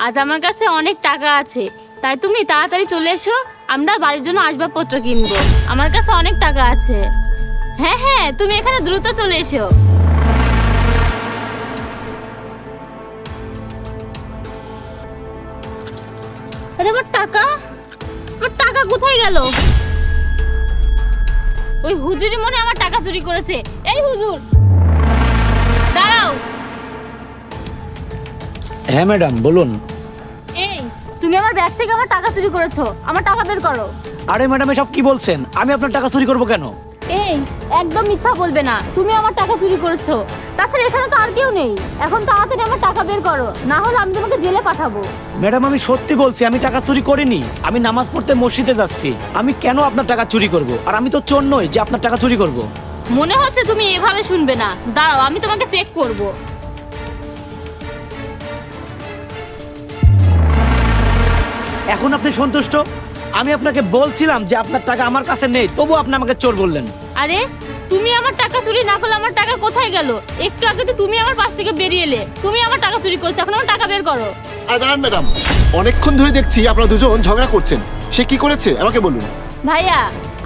আজ আমার কাছে অনেক টাকা আছে, তাই তুমি তাড়াতাড়ি চলে এসো, আমরা বাড়ির জন্য আসবাবপত্র কিনবো। আমার কাছে অনেক টাকা আছে। হ্যাঁ হ্যাঁ, তুমি এখানে দ্রুত চলে এসো। আরে আমার টাকা কোথায় গেল? ওই হুজুরি মনে আমার টাকা চুরি করেছে। এই হুজুর দাঁড়াও। হ্যাঁ ম্যাডাম বলুন। এই তুমি আমার ব্যাগ থেকে আমার টাকা চুরি করেছো, আমার টাকা বের করো। আরে ম্যাডাম এসব কি বলছেন? আমি আপনার টাকা চুরি করব কেন? এই একদম মিথ্যা বলবে না, তুমি আমার টাকা চুরি করেছো। তাছাড়া এখানে তো আর কেউ নেই। এখন তাড়াতাড়ি আমার টাকা বের করো, না হলে আমি তোমাকে জেলে পাঠাবো। ম্যাডাম আমি সত্যি বলছি, আমি টাকা চুরি করিনি। আমি নামাজ পড়তে মসজিদে যাচ্ছি। আমি কেন আপনার টাকা চুরি করব? আর আমি তো চোর নই যে আপনার টাকা চুরি করব। মনে হচ্ছে তুমি এভাবে শুনবে না, দাঁড়াও আমি তোমাকে চেক করব। এখন আপনি সন্তুষ্ট? আমি আপনাকে বলছিলাম যে আপনার টাকা আমার কাছে নেই, তবু আপনি আমাকে চোর বললেন। আরে তুমি আমার টাকা চুরি না করলে আমার টাকা কোথায় গেল? একটু আগে তো তুমি আমার পাশ থেকে বেরিয়ে এলে, তুমি আমার টাকা চুরি করেছো, এখন আমার টাকা বের করো। আরে দাঁড়ান ম্যাডাম, অনেকক্ষণ ধরে দেখছি আপনারা দুজন ঝগড়া করছেন। সে কি করেছে আমাকে বলুন। ভাইয়া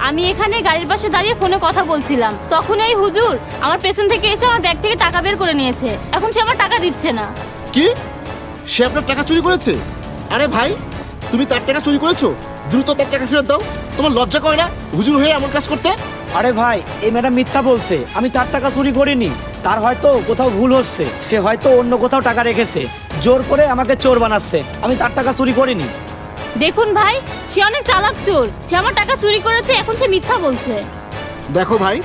আমি এখানে গাড়ির পাশে দাঁড়িয়ে ফোনে কথা বলছিলাম, তখন এই হুজুর আমার পেছন থেকে এসে আমার ব্যাগ থেকে টাকা বের করে নিয়েছে। এখন সে আমার টাকা দিচ্ছে না। কি? সে আপনার টাকা চুরি করেছে? আরে ভাই, তুমি তার টাকা চুরি করেছো, দ্রুত তার টাকা ফেরত দাও। তোমার লজ্জা করে না হুজুর হয়ে এমন কাজ করতে? আরে ভাই, এই ম্যাডাম মিথ্যা বলছে। আমি তার টাকা চুরি করিনি। তার হয়তো কোথাও ভুল হচ্ছে, সে হয়তো অন্য কোথাও টাকা রেখেছে, জোর করে আমাকে চোর বানাচ্ছে। আমি তার টাকা চুরি করিনি। দেখুন ভাই, সে অনেক চালাক চোর, সে আমার টাকা চুরি করেছে, এখন সে মিথ্যা বলছে। দেখো ভাই,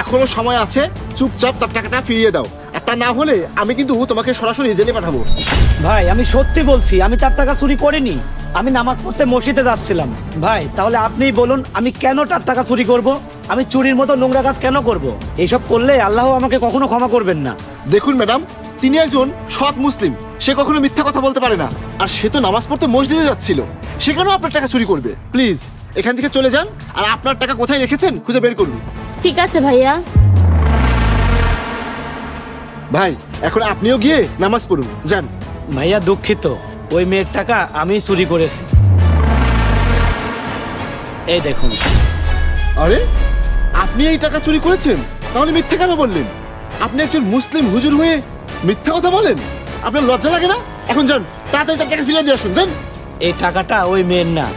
এখনো সময় আছে, চুপচাপ তার টাকাটা ফিরিয়ে দাও। আর তা না হলে আমি কিন্তু তোমাকে সরাসরি জেলে পাঠাবো। ভাই আমি সত্যি বলছি, আমি তার টাকা চুরি করিনি। আমি নামাজ পড়তে মসজিদে যাচ্ছিলাম। ভাই তাহলে আপনিই বলুন, আমি কেন তার টাকা চুরি করব? আমি চুরির মতো নোংরা কাজ কেন করব? এইসব করলে আল্লাহ আমাকে কখনো ক্ষমা করবেন না। দেখুন ম্যাডাম, তিনি একজন সৎ মুসলিম, সে কখনো মিথ্যা কথা বলতে পারে না। আর সে তো নামাজ পড়তে মসজিদে যাচ্ছিল, সেখানেও আপনার টাকা চুরি করবে? প্লিজ এখান থেকে চলে যান, আর আপনার টাকা কোথায় রেখেছেন খুঁজে বের করুন। ঠিক আছে ভাইয়া। ভাই এখন আপনিও গিয়ে নামাজ পড়ুন, যান। ভাইয়া দুঃখিত, ওই মেয়ের টাকা আমি চুরি করেছি। এই দেখুন। আরে আপনি এই টাকা চুরি করেছেন? তাহলে মিথ্যা কেন বললেন? আপনি একজন মুসলিম হুজুর হয়ে মিথ্যা কথা বলেন? আপনার লজ্জা লাগে না? এখন যান, তাড়াতাড়ি তার টাকা ফিরিয়ে দিয়ে আসুন, যান। এই টাকাটা ওই মেয়ের না,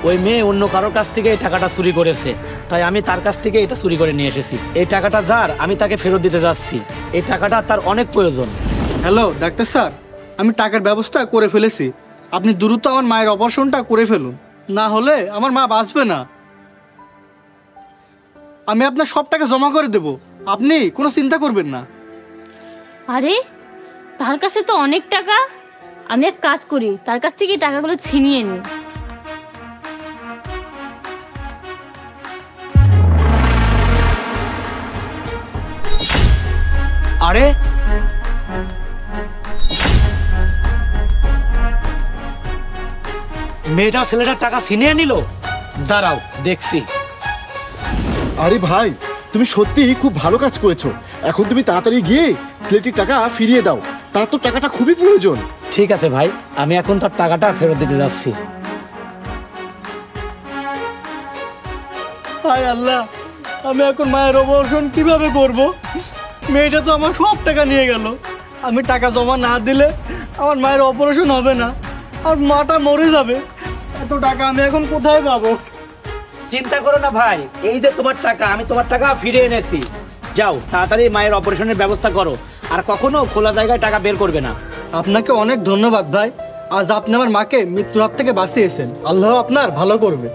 ওই মেয়ে অন্য কারোর কাছ থেকে এই টাকাটা চুরি করেছে, তাই আমি তার কাছ থেকে এটা চুরি করে নিয়ে এসেছি। এই টাকাটা যার, আমি তাকে ফেরত দিতে যাচ্ছি। এই টাকাটা তার অনেক প্রয়োজন। হ্যালো ডাক্তার স্যার, আমি টাকার ব্যবস্থা করে ফেলেছি। আপনি দ্রুত আমার মায়ের অপারেশনটা করে ফেলুন, না হলে আমার মা বাঁচবে না। আমি আপনার সব টাকা জমা করে দেব, আপনি কোনো চিন্তা করবেন না। আরে তার কাছে তো অনেক টাকা, আমি এক কাজ করি, তার কাছ থেকে টাকাগুলো ছিনিয়ে নিই। আরে মেয়েটা ছেলেটার টাকা ছিনিয়ে নিল। দাঁড়াও দেখছি। আরে ভাই, তুমি সত্যিই খুব ভালো কাজ করেছো। এখন তুমি তাড়াতাড়ি গিয়ে ছেলেটির টাকা ফিরিয়ে দাও, তার তো টাকাটা খুবই প্রয়োজন। ঠিক আছে ভাই, আমি এখন তার টাকাটা ফেরত দিতে যাচ্ছি। হায় আল্লাহ, আমি এখন মায়ের অপারেশন কিভাবে করব? মেয়েটা তো আমার সব টাকা নিয়ে গেল। আমি টাকা জমা না দিলে আমার মায়ের অপারেশন হবে না, আর মাটা মরে যাবে। এত টাকা আমি এখন কোথায় পাবো? চিন্তা করো না ভাই, এই যে তোমার টাকা, আমি তোমার টাকা ফিরে এনেছি। যাও তাড়াতাড়ি মায়ের অপারেশনের ব্যবস্থা করো, আর কখনো খোলা জায়গায় টাকা বের করবে না। আপনাকে অনেক ধন্যবাদ ভাই, আজ আপনি আমার মাকে মৃত্যুর হাত থেকে বাঁচিয়েছেন। আল্লাহ আপনার ভালো করবে।